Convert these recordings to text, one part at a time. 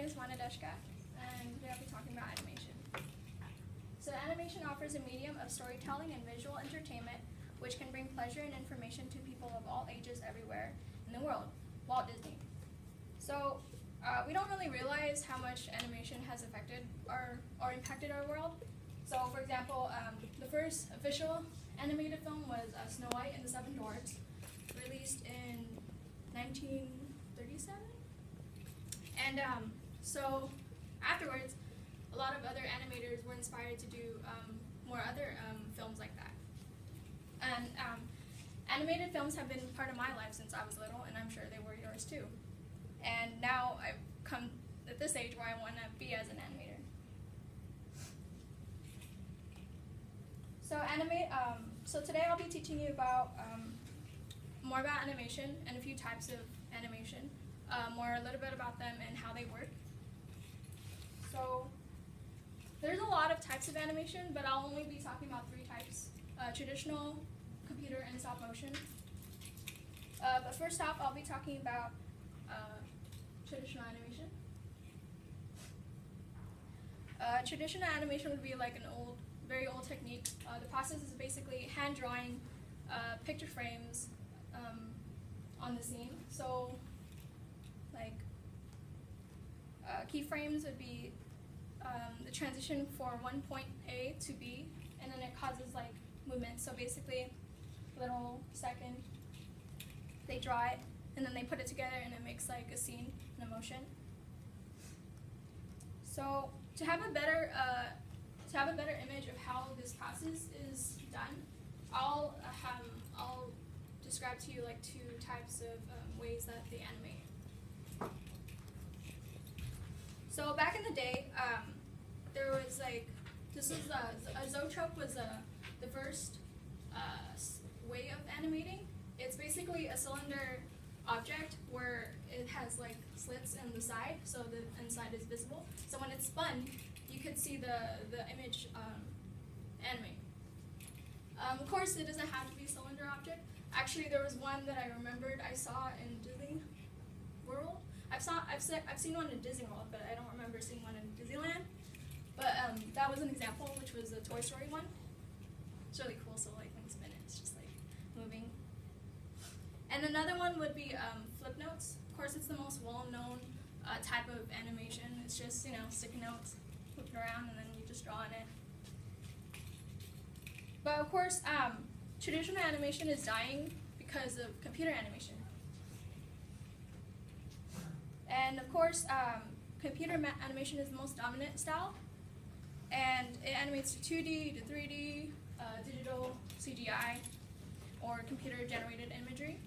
is Ma.Nadeschka, and today I'll be talking about animation. So animation offers a medium of storytelling and visual entertainment which can bring pleasure and information to people of all ages everywhere in the world. Walt Disney. So we don't really realize how much animation has affected or impacted our world. So for example, the first official animated film was Snow White and the Seven Dwarfs, released in 1937. And so afterwards, a lot of other animators were inspired to do more other films like that. And animated films have been part of my life since I was little, and I'm sure they were yours too. And now I've come at this age where I want to be as an animator. So today I'll be teaching you about more about animation and a few types of animation, a little bit about them and how they work. So there's a lot of types of animation, but I'll only be talking about 3 types: traditional, computer, and stop motion. But first off, I'll be talking about traditional animation. Traditional animation would be like an very old technique. The process is basically hand drawing picture frames on the scene. So, like, keyframes would be the transition for one point A to B, and then it causes like movement. So basically, little second, they draw it, and then they put it together, and it makes like a scene and a motion. So to have a better image of how this process is done, I'll describe to you like 2 types of ways that they animate. So back in the day, there was like, a zoetrope was the first way of animating. It's basically a cylinder object where it has like slits in the side, so the inside is visible. So when it's spun, you could see the image animate. Of course, it doesn't have to be a cylinder object. Actually, there was one that I remembered I saw in Disney World. I've seen one in Disney World, but I don't remember seeing one in Disneyland. But that was an example, which was the Toy Story one. It's really cool. So like when you spin it, it's just like moving. And another one would be flip notes. Of course, it's the most well-known type of animation. It's just, sticky notes, flip it around, and then you just draw on it. But of course, traditional animation is dying because of computer animation. And of course, computer animation is the most dominant style, and it animates to 2D, to 3D, digital, CGI, or computer-generated imagery.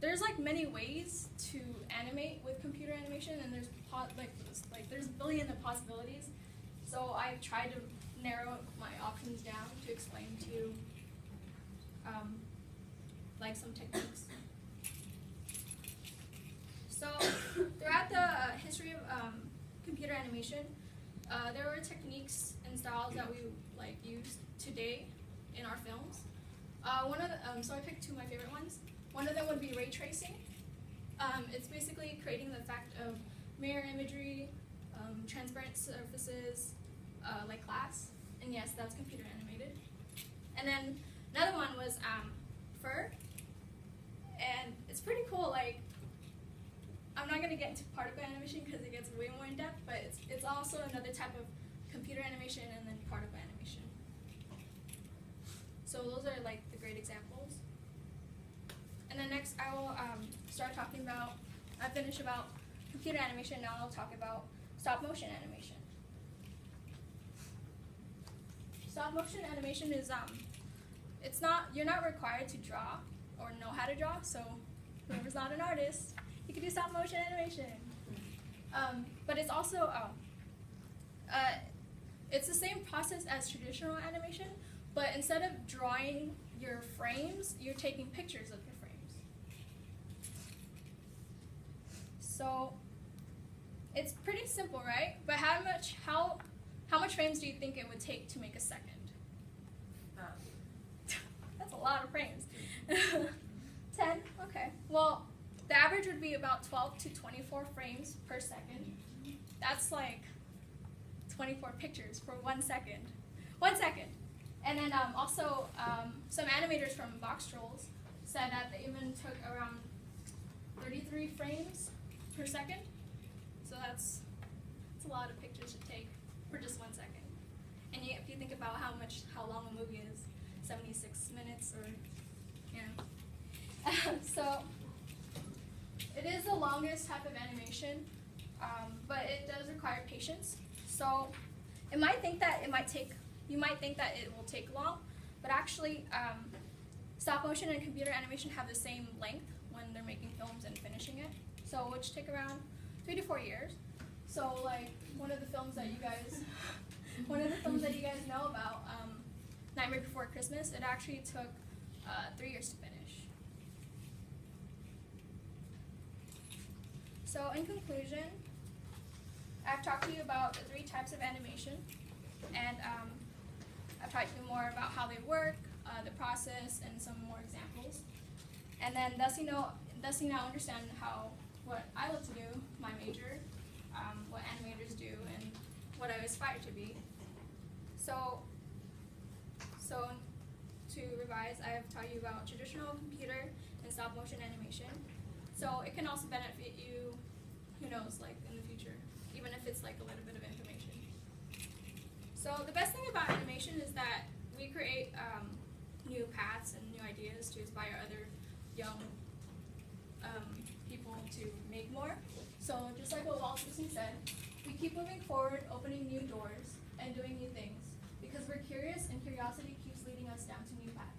There's like many ways to animate with computer animation, and there's there's a billion of possibilities. So I've tried to narrow my options down to explain to you like some techniques. So throughout the history of computer animation, there were techniques and styles that we used today in our films. So I picked 2 of my favorite ones. One of them would be ray tracing. It's basically creating the effect of mirror imagery, transparent surfaces, like glass. And yes, that's computer animated. And then another one was fur. And it's pretty cool. Like, I'm not going to get into particle animation because it gets way more in depth, but it's also another type of computer animation and then particle animation. So those are like the great examples. And then next I will finish about computer animation, now I'll talk about stop motion animation. Stop motion animation is, you're not required to draw or know how to draw, so whoever's not an artist, you can do stop motion animation. But it's also, it's the same process as traditional animation, but instead of drawing your frames, you're taking pictures of your frames. So it's pretty simple, right? But how much frames do you think it would take to make a second? That's a lot of frames. 10? Okay. Well, the average would be about 12 to 24 frames per second. That's like 24 pictures for 1 second. 1 second. And then also some animators from Box Trolls said that they even took around 33 frames per second. So that's a lot of pictures to take for just 1 second. And if you think about how long a movie is, 76 minutes or, you know. So it is the longest type of animation, but it does require patience. So you might think that it will take long, but actually stop motion and computer animation have the same length when they're making films and finishing it. So which take around 3 to 4 years. So like one of the films that you guys know about, Nightmare Before Christmas, it actually took 3 years to finish. So in conclusion, I've talked to you about the 3 types of animation, and I've talked to you more about how they work, the process, and some more examples. And then thus you now understand what I love to do, my major, what animators do, and what I aspire to be. So to revise, I have taught you about traditional computer and stop motion animation. So it can also benefit you, who knows, like in the future, even if it's like a little bit of information. So the best thing about animation is that we create new paths and new ideas to inspire other young people to make more. So just like what Walt Disney said, we keep moving forward, opening new doors, and doing new things, because we're curious, and curiosity keeps leading us down to new paths.